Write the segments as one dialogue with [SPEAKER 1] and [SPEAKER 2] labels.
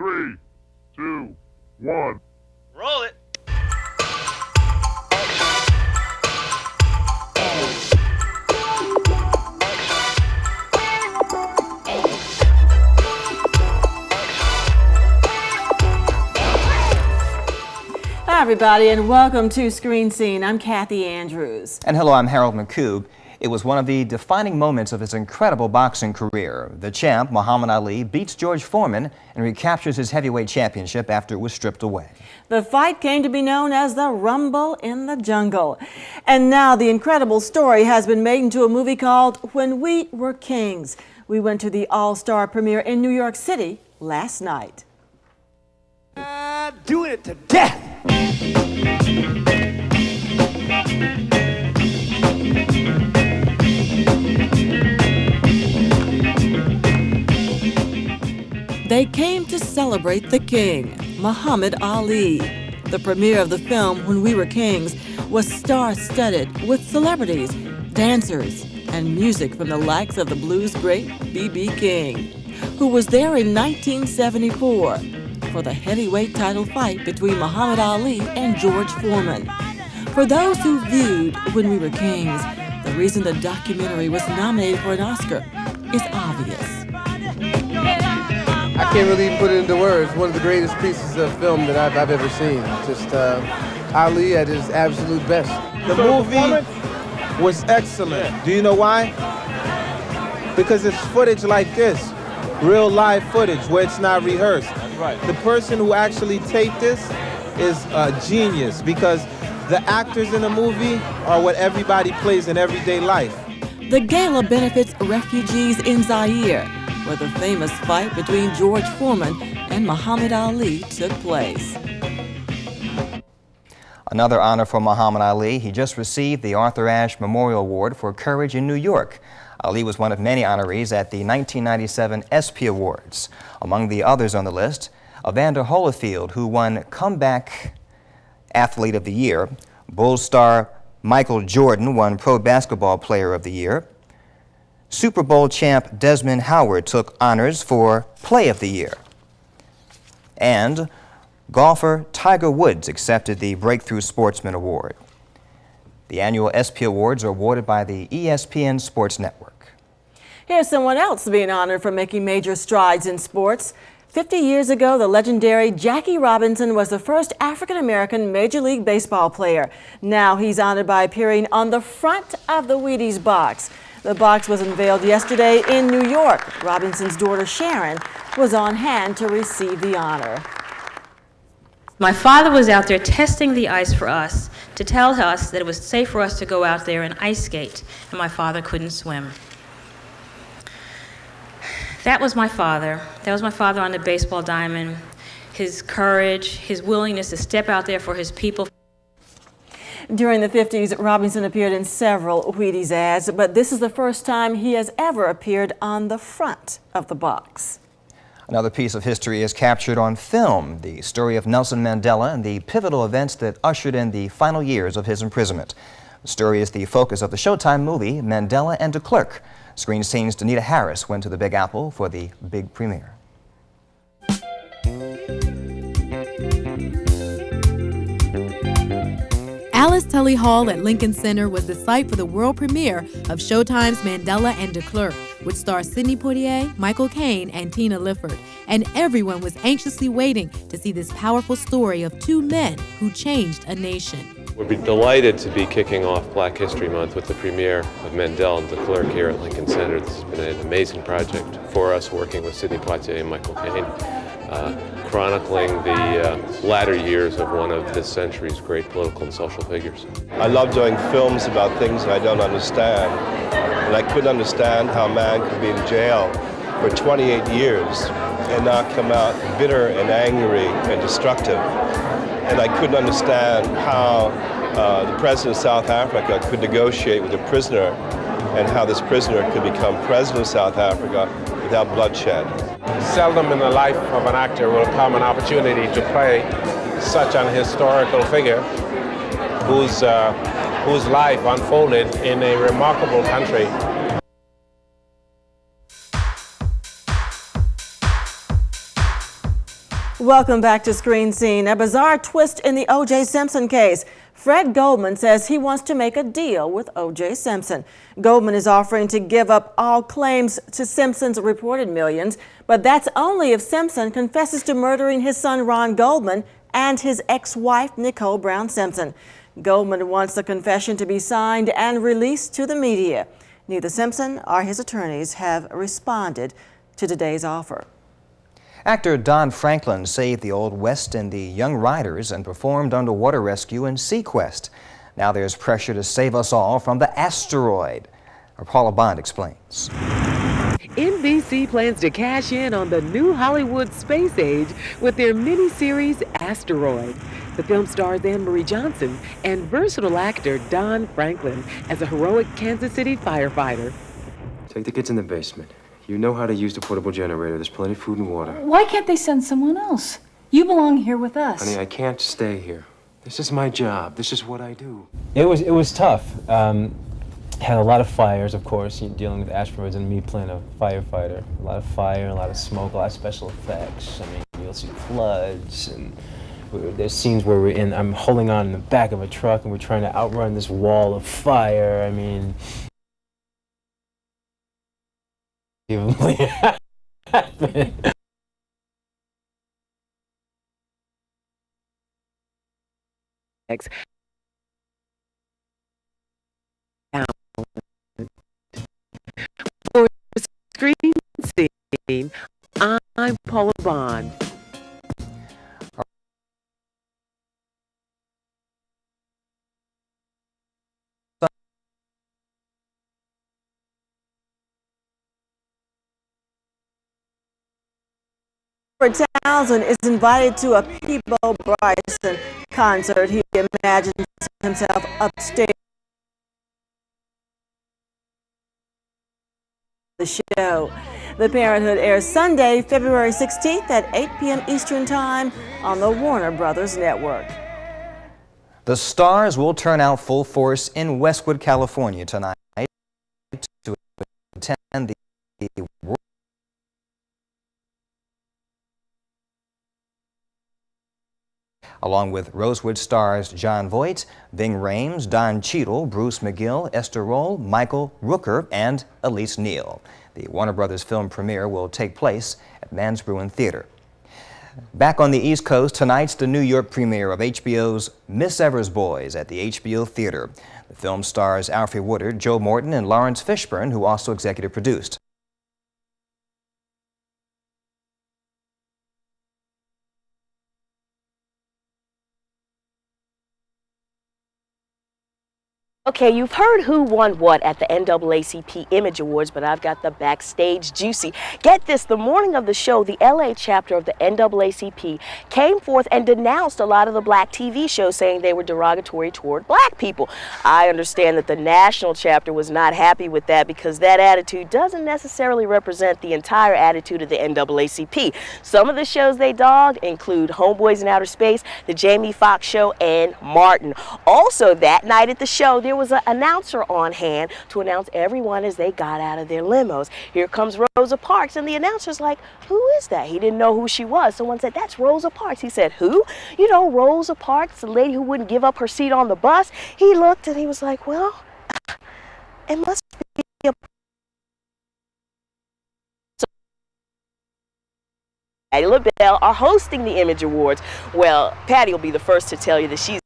[SPEAKER 1] 3, 2, 1.
[SPEAKER 2] Roll it.
[SPEAKER 3] Hi, everybody, and welcome to Screen Scene. I'm Kathy Andrews.
[SPEAKER 4] And hello, I'm Harold McCube. It was one of the defining moments of his incredible boxing career. The champ, Muhammad Ali, beats George Foreman and recaptures his heavyweight championship after it was stripped away.
[SPEAKER 3] The fight came to be known as the Rumble in the Jungle. And now the incredible story has been made into a movie called When We Were Kings. We went to the all-star premiere in New York City last night.
[SPEAKER 5] Doing it to death.
[SPEAKER 3] They came to celebrate the king, Muhammad Ali. The premiere of the film, When We Were Kings, was star-studded with celebrities, dancers, and music from the likes of the blues great B.B. King, who was there in 1974 for the heavyweight title fight between Muhammad Ali and George Foreman. For those who viewed When We Were Kings, the reason the documentary was nominated for an Oscar is obvious.
[SPEAKER 6] I can't really put it into words. One of the greatest pieces of film that I've ever seen. Just Ali at his absolute best.
[SPEAKER 7] The movie was excellent. Do you know why? Because it's footage like this, real live footage where it's not rehearsed. That's right. The person who actually taped this is a genius because the actors in the movie are what everybody plays in everyday life.
[SPEAKER 3] The gala benefits refugees in Zaire, where the famous fight between George Foreman and Muhammad Ali took place.
[SPEAKER 4] Another honor for Muhammad Ali. He just received the Arthur Ashe Memorial Award for Courage in New York. Ali was one of many honorees at the 1997 ESPY Awards. Among the others on the list, Evander Holyfield, who won Comeback Athlete of the Year. Bulls star Michael Jordan won Pro Basketball Player of the Year. Super Bowl champ Desmond Howard took honors for Play of the Year. And golfer Tiger Woods accepted the Breakthrough Sportsman Award. The annual ESPY Awards are awarded by the ESPN Sports Network.
[SPEAKER 3] Here's someone else being honored for making major strides in sports. 50 years ago, the legendary Jackie Robinson was the first African-American Major League Baseball player. Now he's honored by appearing on the front of the Wheaties box. The box was unveiled yesterday in New York. Robinson's daughter Sharon was on hand to receive the honor.
[SPEAKER 8] My father was out there testing the ice for us to tell us that it was safe for us to go out there and ice skate, and my father couldn't swim. That was my father. That was my father on the baseball diamond. His courage, his willingness to step out there for his people.
[SPEAKER 3] During the 50s, Robinson appeared in several Wheaties ads, but this is the first time he has ever appeared on the front of the box.
[SPEAKER 4] Another piece of history is captured on film, the story of Nelson Mandela and the pivotal events that ushered in the final years of his imprisonment. The story is the focus of the Showtime movie, Mandela and de Klerk. Screen Scene's Danita Harris went to the Big Apple for the big premiere.
[SPEAKER 9] Alice Tully Hall at Lincoln Center was the site for the world premiere of Showtime's Mandela and de Klerk, which stars Sidney Poitier, Michael Caine, and Tina Lifford. And everyone was anxiously waiting to see this powerful story of two men who changed a nation.
[SPEAKER 10] We're delighted to be kicking off Black History Month with the premiere of Mandela and de Klerk here at Lincoln Center. This has been an amazing project for us, working with Sidney Poitier and Michael Caine, chronicling the latter years of one of this century's great political and social figures.
[SPEAKER 11] I love doing films about things I don't understand, and I couldn't understand how a man could be in jail for 28 years and not come out bitter and angry and destructive. And I couldn't understand how the president of South Africa could negotiate with a prisoner and how this prisoner could become president of South Africa without bloodshed.
[SPEAKER 12] Seldom in the life of an actor will come an opportunity to play such an historical figure whose life unfolded in a remarkable country.
[SPEAKER 3] Welcome back to Screen Scene. A bizarre twist in the O.J. Simpson case. Fred Goldman says he wants to make a deal with O.J. Simpson. Goldman is offering to give up all claims to Simpson's reported millions, but that's only if Simpson confesses to murdering his son Ron Goldman and his ex-wife Nicole Brown Simpson. Goldman wants the confession to be signed and released to the media. Neither Simpson or his attorneys have responded to today's offer.
[SPEAKER 4] Actor Don Franklin saved the Old West and the Young Riders and performed underwater rescue in Sequest. Now there's pressure to save us all from the asteroid. Paula Bond explains.
[SPEAKER 2] NBC plans to cash in on the new Hollywood space age with their miniseries Asteroid. The film stars Anne Marie Johnson and versatile actor Don Franklin as a heroic Kansas City firefighter.
[SPEAKER 5] Take the kids in the basement. You know how to use the portable generator. There's plenty of food and water.
[SPEAKER 13] Why can't they send someone else? You belong here with us.
[SPEAKER 5] Honey, I can't stay here. This is my job. This is what I do.
[SPEAKER 14] It was tough. Had a lot of fires, of course, dealing with asteroids and me playing a firefighter. A lot of fire, a lot of smoke, a lot of special effects. I mean, you'll see floods, and there's scenes where I'm holding on in the back of a truck and we're trying to outrun this wall of fire. I mean,
[SPEAKER 2] For Screen Scene, I'm Paula Bond.
[SPEAKER 3] Robert Townsend is invited to a Peabo Bryson concert. He imagines himself upstairs. The show. The Parenthood airs Sunday, February 16th at 8 p.m. Eastern Time on the Warner Brothers Network.
[SPEAKER 4] The Stars will turn out full force in Westwood, California tonight to attend the World along with Rosewood stars John Voight, Ving Rhames, Don Cheadle, Bruce McGill, Esther Roll, Michael Rooker, and Elise Neal. The Warner Brothers film premiere will take place at Mansbruin Theater. Back on the East Coast, tonight's the New York premiere of HBO's Miss Evers Boys at the HBO Theater. The film stars Alfre Woodard, Joe Morton, and Lawrence Fishburne, who also executive produced.
[SPEAKER 15] Okay, you've heard who won what at the NAACP Image Awards, but I've got the backstage juicy. Get this, the morning of the show, the LA chapter of the NAACP came forth and denounced a lot of the black TV shows, saying they were derogatory toward black people. I understand that the national chapter was not happy with that because that attitude doesn't necessarily represent the entire attitude of the NAACP. Some of the shows they dogged include Homeboys in Outer Space, The Jamie Foxx Show, and Martin. Also that night at the show, there was an announcer on hand to announce everyone as they got out of their limos. Here comes Rosa Parks, and the announcer's like, who is that? He didn't know who she was. Someone said, that's Rosa Parks. He said, who? You know, Rosa Parks, the lady who wouldn't give up her seat on the bus. He looked and he was like, well, it must be a... Patti LaBelle are hosting the Image Awards. Well, Patti will be the first to tell you that she's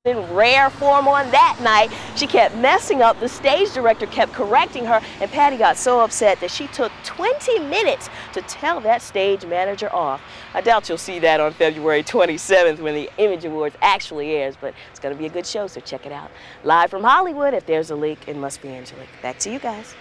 [SPEAKER 15] in rare form on that night. She kept messing up. The stage director kept correcting her, and Patti got so upset that she took 20 minutes to tell that stage manager off. I doubt you'll see that on February 27th when the Image Awards actually airs, but it's going to be a good show, so check it out. Live from Hollywood, if there's a leak, it must be Angelique. Back to you guys.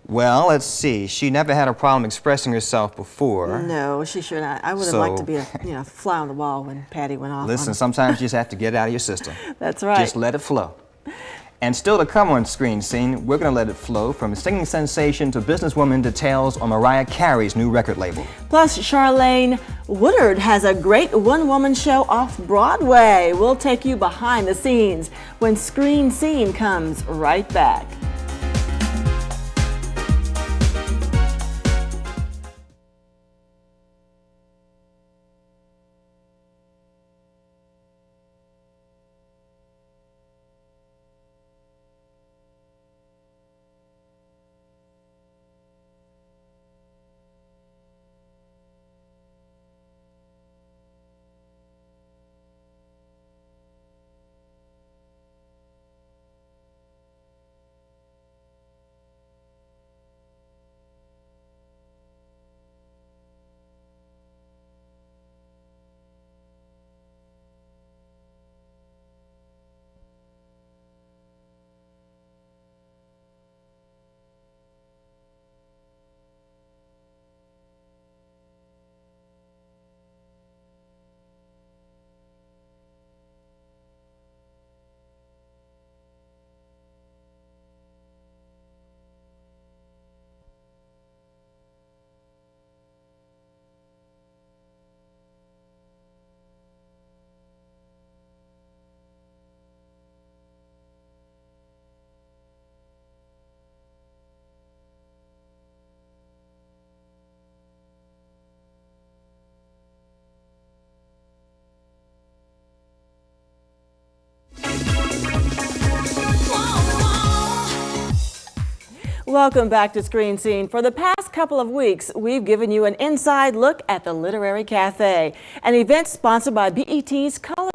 [SPEAKER 4] Well, let's see. She never had a problem expressing herself before.
[SPEAKER 3] No, she should not. I would have liked to be a fly on the wall when Patti went off.
[SPEAKER 4] Listen, sometimes you just have to get it out of your system.
[SPEAKER 3] That's right.
[SPEAKER 4] Just let it flow. And still to come on Screen Scene, we're going to let it flow from singing sensation to businesswoman details on Mariah Carey's new record label.
[SPEAKER 3] Plus, Charlene Woodard has a great one-woman show off Broadway. We'll take you behind the scenes when Screen Scene comes right back. Welcome back to Screen Scene. For the past couple of weeks, we've given you an inside look at the Literary Cafe, an event sponsored by BET's Color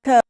[SPEAKER 3] Code.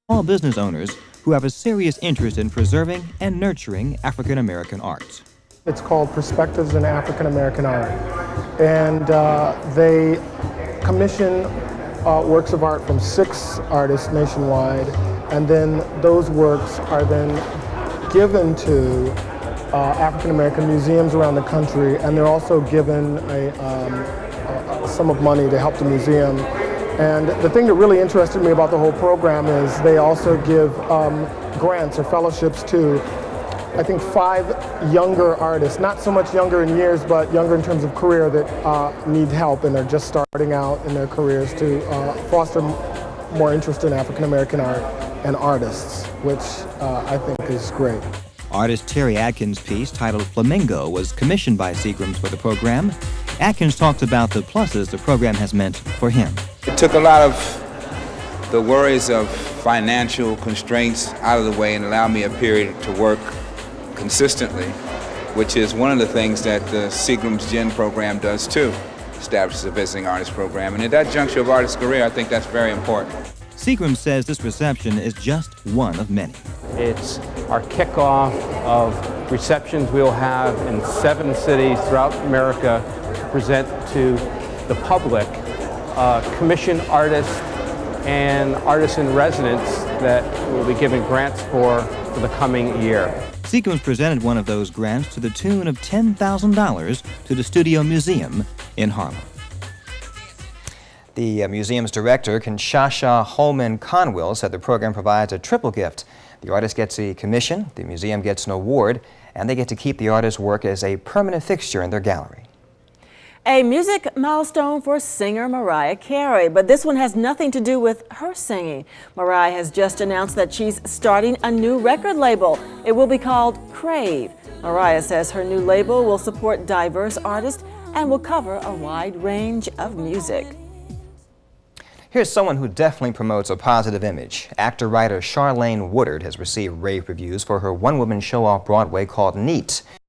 [SPEAKER 4] All business owners who have a serious interest in preserving and nurturing African American art.
[SPEAKER 16] It's called Perspectives in African American Art, and they commission works of art from 6 artists nationwide, and then those works are then given to African American museums around the country, and they're also given a sum of money to help the museum. And the thing that really interested me about the whole program is they also give grants or fellowships to, I think, 5 younger artists, not so much younger in years, but younger in terms of career, that need help and are just starting out in their careers, to foster more interest in African American art and artists, which I think is great.
[SPEAKER 4] Artist Terry Atkins' piece titled Flamingo was commissioned by Seagrams for the program. Atkins talked about the pluses the program has meant for him.
[SPEAKER 17] It took a lot of the worries of financial constraints out of the way and allowed me a period to work consistently, which is one of the things that the Seagrams Gen program does too, establishes a visiting artist program. And at that juncture of artist's career, I think that's very important.
[SPEAKER 4] Seagrams says this reception is just one of many.
[SPEAKER 18] It's our kickoff of receptions we'll have in 7 cities throughout America to present to the public commissioned artists and artists in residence that we'll be giving grants for the coming year.
[SPEAKER 4] Seagrams presented one of those grants to the tune of $10,000 to the Studio Museum in Harlem. The museum's director, Kinshasa Holman Conwill, said the program provides a triple gift. The artist gets a commission, the museum gets an award, and they get to keep the artist's work as a permanent fixture in their gallery.
[SPEAKER 3] A music milestone for singer Mariah Carey, but this one has nothing to do with her singing. Mariah has just announced that she's starting a new record label. It will be called Crave. Mariah says her new label will support diverse artists and will cover a wide range of music.
[SPEAKER 4] Here's someone who definitely promotes a positive image. Actor-writer Charlene Woodard has received rave reviews for her one-woman show off Broadway called Neat.